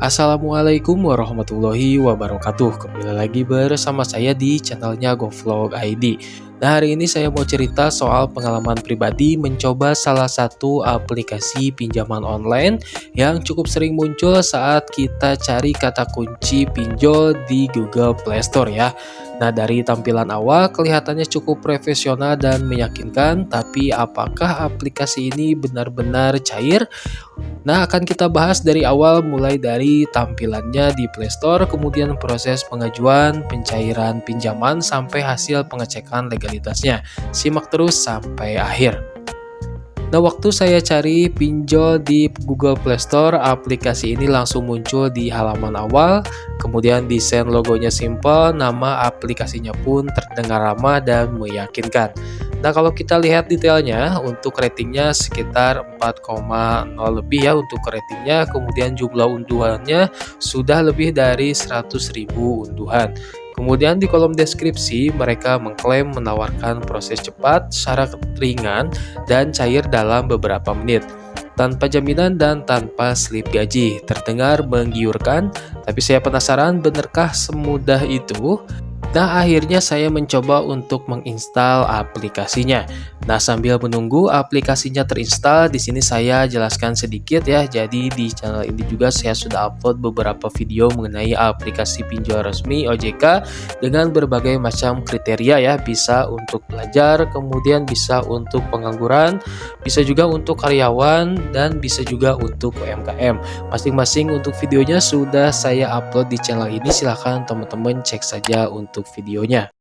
Assalamualaikum warahmatullahi wabarakatuh. Kembali lagi bersama saya di channelnya GoVlog ID. Nah, hari ini saya mau cerita soal pengalaman pribadi mencoba salah satu aplikasi pinjaman online yang cukup sering muncul saat kita cari kata kunci pinjol di Google Play Store ya. Nah, dari tampilan awal kelihatannya cukup profesional dan meyakinkan, tapi apakah aplikasi ini benar-benar cair? Nah, akan kita bahas dari awal, mulai dari tampilannya di Play Store, kemudian proses pengajuan, pencairan pinjaman, sampai hasil pengecekan legalitasnya. Simak terus sampai akhir. Nah, waktu saya cari pinjol di Google Play Store, aplikasi ini langsung muncul di halaman awal, kemudian desain logonya simple, nama aplikasinya pun terdengar ramah dan meyakinkan. Nah, kalau kita lihat detailnya, untuk ratingnya sekitar 4,0 lebih ya untuk ratingnya, kemudian jumlah unduhannya sudah lebih dari 100.000 unduhan. Kemudian di kolom deskripsi, mereka mengklaim menawarkan proses cepat, syarat ringan, dan cair dalam beberapa menit. Tanpa jaminan dan tanpa slip gaji. Terdengar menggiurkan, tapi saya penasaran benarkah semudah itu? Nah, akhirnya saya mencoba untuk menginstal aplikasinya. Nah, sambil menunggu aplikasinya terinstall, di sini saya jelaskan sedikit ya. Jadi di channel ini juga saya sudah upload beberapa video mengenai aplikasi pinjol resmi OJK dengan berbagai macam kriteria ya. Bisa untuk belajar, kemudian bisa untuk pengangguran, bisa juga untuk karyawan, dan bisa juga untuk UMKM. Masing-masing untuk videonya sudah saya upload di channel ini. Silahkan teman-teman cek saja untuk videonya.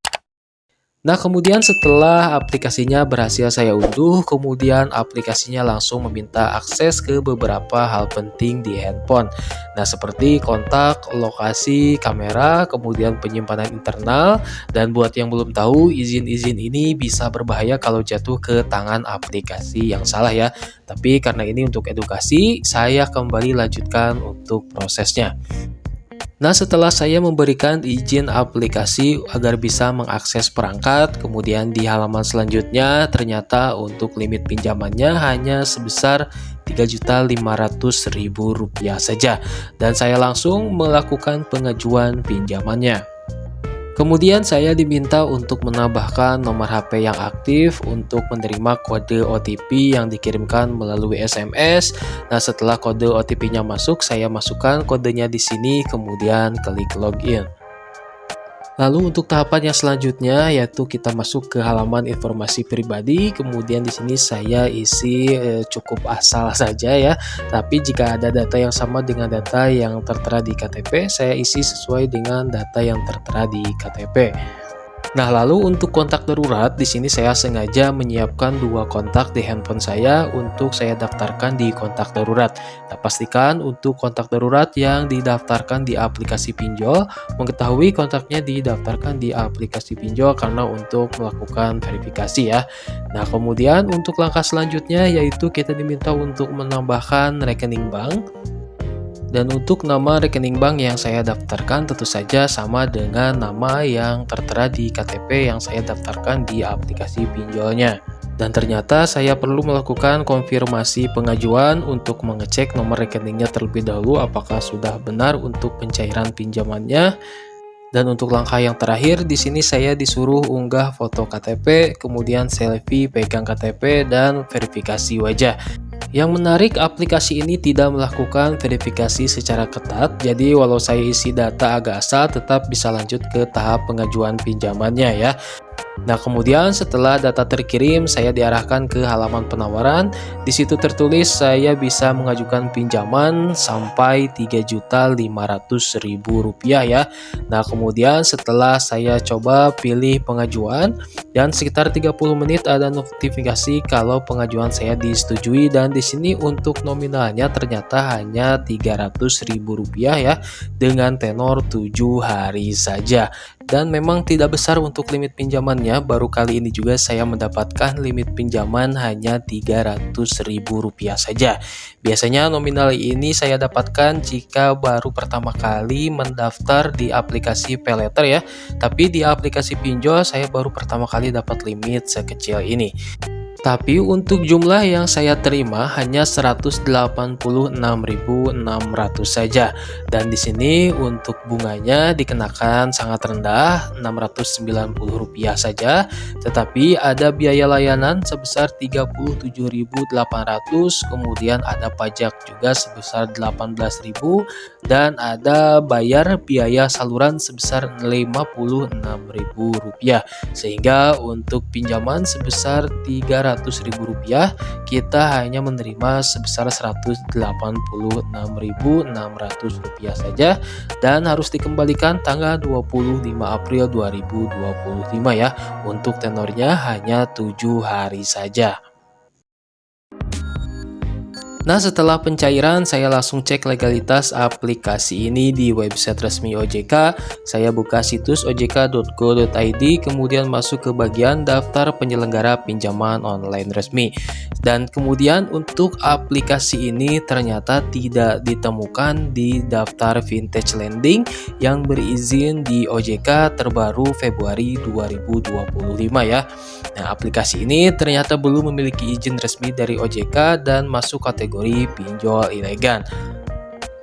Nah, kemudian setelah aplikasinya berhasil saya unduh, kemudian aplikasinya langsung meminta akses ke beberapa hal penting di handphone. Nah, seperti kontak, lokasi, kamera, kemudian penyimpanan internal, dan buat yang belum tahu, izin-izin ini bisa berbahaya kalau jatuh ke tangan aplikasi yang salah ya. Tapi karena ini untuk edukasi, saya kembali lanjutkan untuk prosesnya. Nah, setelah saya memberikan izin aplikasi agar bisa mengakses perangkat, kemudian di halaman selanjutnya ternyata untuk limit pinjamannya hanya sebesar Rp3.500.000 saja, dan saya langsung melakukan pengajuan pinjamannya. Kemudian saya diminta untuk menambahkan nomor HP yang aktif untuk menerima kode OTP yang dikirimkan melalui SMS. Nah, setelah kode OTP-nya masuk, saya masukkan kodenya di sini, kemudian klik login. Lalu untuk tahapan yang selanjutnya yaitu kita masuk ke halaman informasi pribadi. Kemudian di sini saya isi cukup asal saja ya. Tapi jika ada data yang sama dengan data yang tertera di KTP, saya isi sesuai dengan data yang tertera di KTP. Nah, lalu untuk kontak darurat, di sini saya sengaja menyiapkan 2 kontak di handphone saya untuk saya daftarkan di kontak darurat. Nah, pastikan untuk kontak darurat yang didaftarkan di aplikasi pinjol, mengetahui kontaknya didaftarkan di aplikasi pinjol karena untuk melakukan verifikasi ya. Nah, kemudian untuk langkah selanjutnya yaitu kita diminta untuk menambahkan rekening bank. Dan untuk nama rekening bank yang saya daftarkan tentu saja sama dengan nama yang tertera di KTP yang saya daftarkan di aplikasi pinjolnya. Dan ternyata saya perlu melakukan konfirmasi pengajuan untuk mengecek nomor rekeningnya terlebih dahulu apakah sudah benar untuk pencairan pinjamannya. Dan untuk langkah yang terakhir di sini saya disuruh unggah foto KTP, kemudian selfie pegang KTP dan verifikasi wajah. Yang menarik, aplikasi ini tidak melakukan verifikasi secara ketat, jadi walau saya isi data agak asal tetap bisa lanjut ke tahap pengajuan pinjamannya ya. Nah, kemudian setelah data terkirim, saya diarahkan ke halaman penawaran. Di situ tertulis saya bisa mengajukan pinjaman sampai Rp3.500.000 ya. Nah, kemudian setelah saya coba pilih pengajuan, dan sekitar 30 menit ada notifikasi kalau pengajuan saya disetujui, dan di sini untuk nominalnya ternyata hanya Rp300.000 ya, dengan tenor 7 hari saja. Dan memang tidak besar untuk limit pinjamannya, baru kali ini juga saya mendapatkan limit pinjaman hanya Rp300.000 saja. Biasanya nominal ini saya dapatkan jika baru pertama kali mendaftar di aplikasi Paylater ya, tapi di aplikasi pinjol saya baru pertama kali dapat limit sekecil ini. Tapi untuk jumlah yang saya terima hanya 186.600 saja. Dan di sini untuk bunganya dikenakan sangat rendah, Rp690 saja. Tetapi ada biaya layanan sebesar 37.800, kemudian ada pajak juga sebesar 18.000 dan ada bayar biaya saluran sebesar Rp56.000. Sehingga untuk pinjaman sebesar Rp300.000 kita hanya menerima sebesar Rp186.600 saja dan harus dikembalikan tanggal 25 April 2025 ya. Untuk tenornya hanya 7 hari saja. Nah, setelah pencairan, saya langsung cek legalitas aplikasi ini di website resmi OJK. Saya buka situs ojk.go.id, kemudian masuk ke bagian daftar penyelenggara pinjaman online resmi. Dan kemudian untuk aplikasi ini ternyata tidak ditemukan di daftar vintage lending yang berizin di OJK terbaru Februari 2025 ya. Nah, aplikasi ini ternyata belum memiliki izin resmi dari OJK dan masuk kategori pinjol ilegal.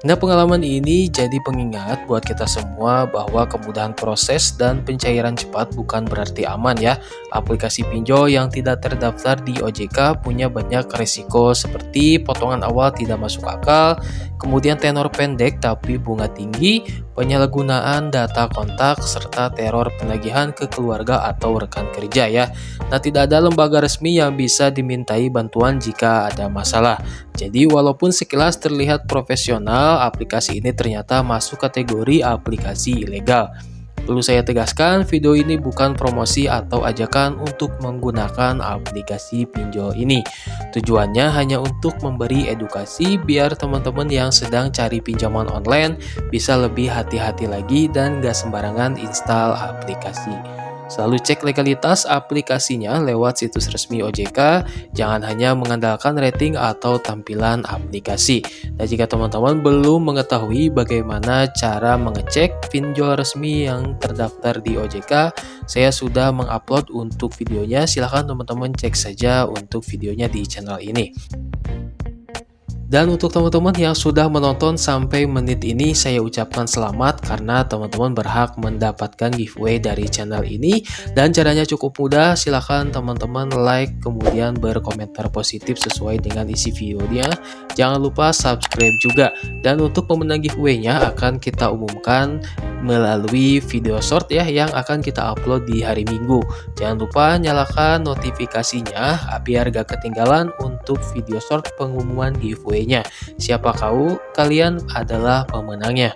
Nah, pengalaman ini jadi pengingat buat kita semua bahwa kemudahan proses dan pencairan cepat bukan berarti aman ya. Aplikasi pinjol yang tidak terdaftar di OJK punya banyak resiko seperti potongan awal tidak masuk akal, kemudian tenor pendek tapi bunga tinggi, penyalahgunaan data kontak, serta teror penagihan ke keluarga atau rekan kerja ya. Nah, tidak ada lembaga resmi yang bisa dimintai bantuan jika ada masalah. Jadi walaupun sekilas terlihat profesional, aplikasi ini ternyata masuk kategori aplikasi ilegal. Perlu saya tegaskan, video ini bukan promosi atau ajakan untuk menggunakan aplikasi pinjol ini. Tujuannya hanya untuk memberi edukasi biar teman-teman yang sedang cari pinjaman online bisa lebih hati-hati lagi dan gak sembarangan install aplikasi. Selalu cek legalitas aplikasinya lewat situs resmi OJK, jangan hanya mengandalkan rating atau tampilan aplikasi. Dan jika teman-teman belum mengetahui bagaimana cara mengecek pinjol resmi yang terdaftar di OJK, saya sudah mengupload untuk videonya, silahkan teman-teman cek saja untuk videonya di channel ini. Dan untuk teman-teman yang sudah menonton sampai menit ini, saya ucapkan selamat karena teman-teman berhak mendapatkan giveaway dari channel ini. Dan caranya cukup mudah, silahkan teman-teman like kemudian berkomentar positif sesuai dengan isi videonya. Jangan lupa subscribe juga. Dan untuk pemenang giveaway-nya akan kita umumkan melalui video short ya yang akan kita upload di hari Minggu. Jangan lupa nyalakan notifikasinya biar gak ketinggalan untuk video short pengumuman giveaway-nya. Siapa tahu kalian adalah pemenangnya.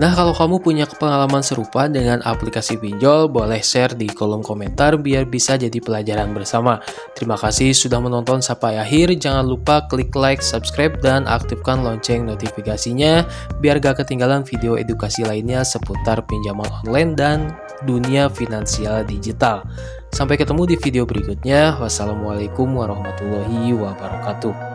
Nah, kalau kamu punya pengalaman serupa dengan aplikasi pinjol, boleh share di kolom komentar biar bisa jadi pelajaran bersama. Terima kasih sudah menonton sampai akhir. Jangan lupa klik like, subscribe, dan aktifkan lonceng notifikasinya biar gak ketinggalan video edukasi lainnya seputar pinjaman online dan dunia finansial digital. Sampai ketemu di video berikutnya. Wassalamualaikum warahmatullahi wabarakatuh.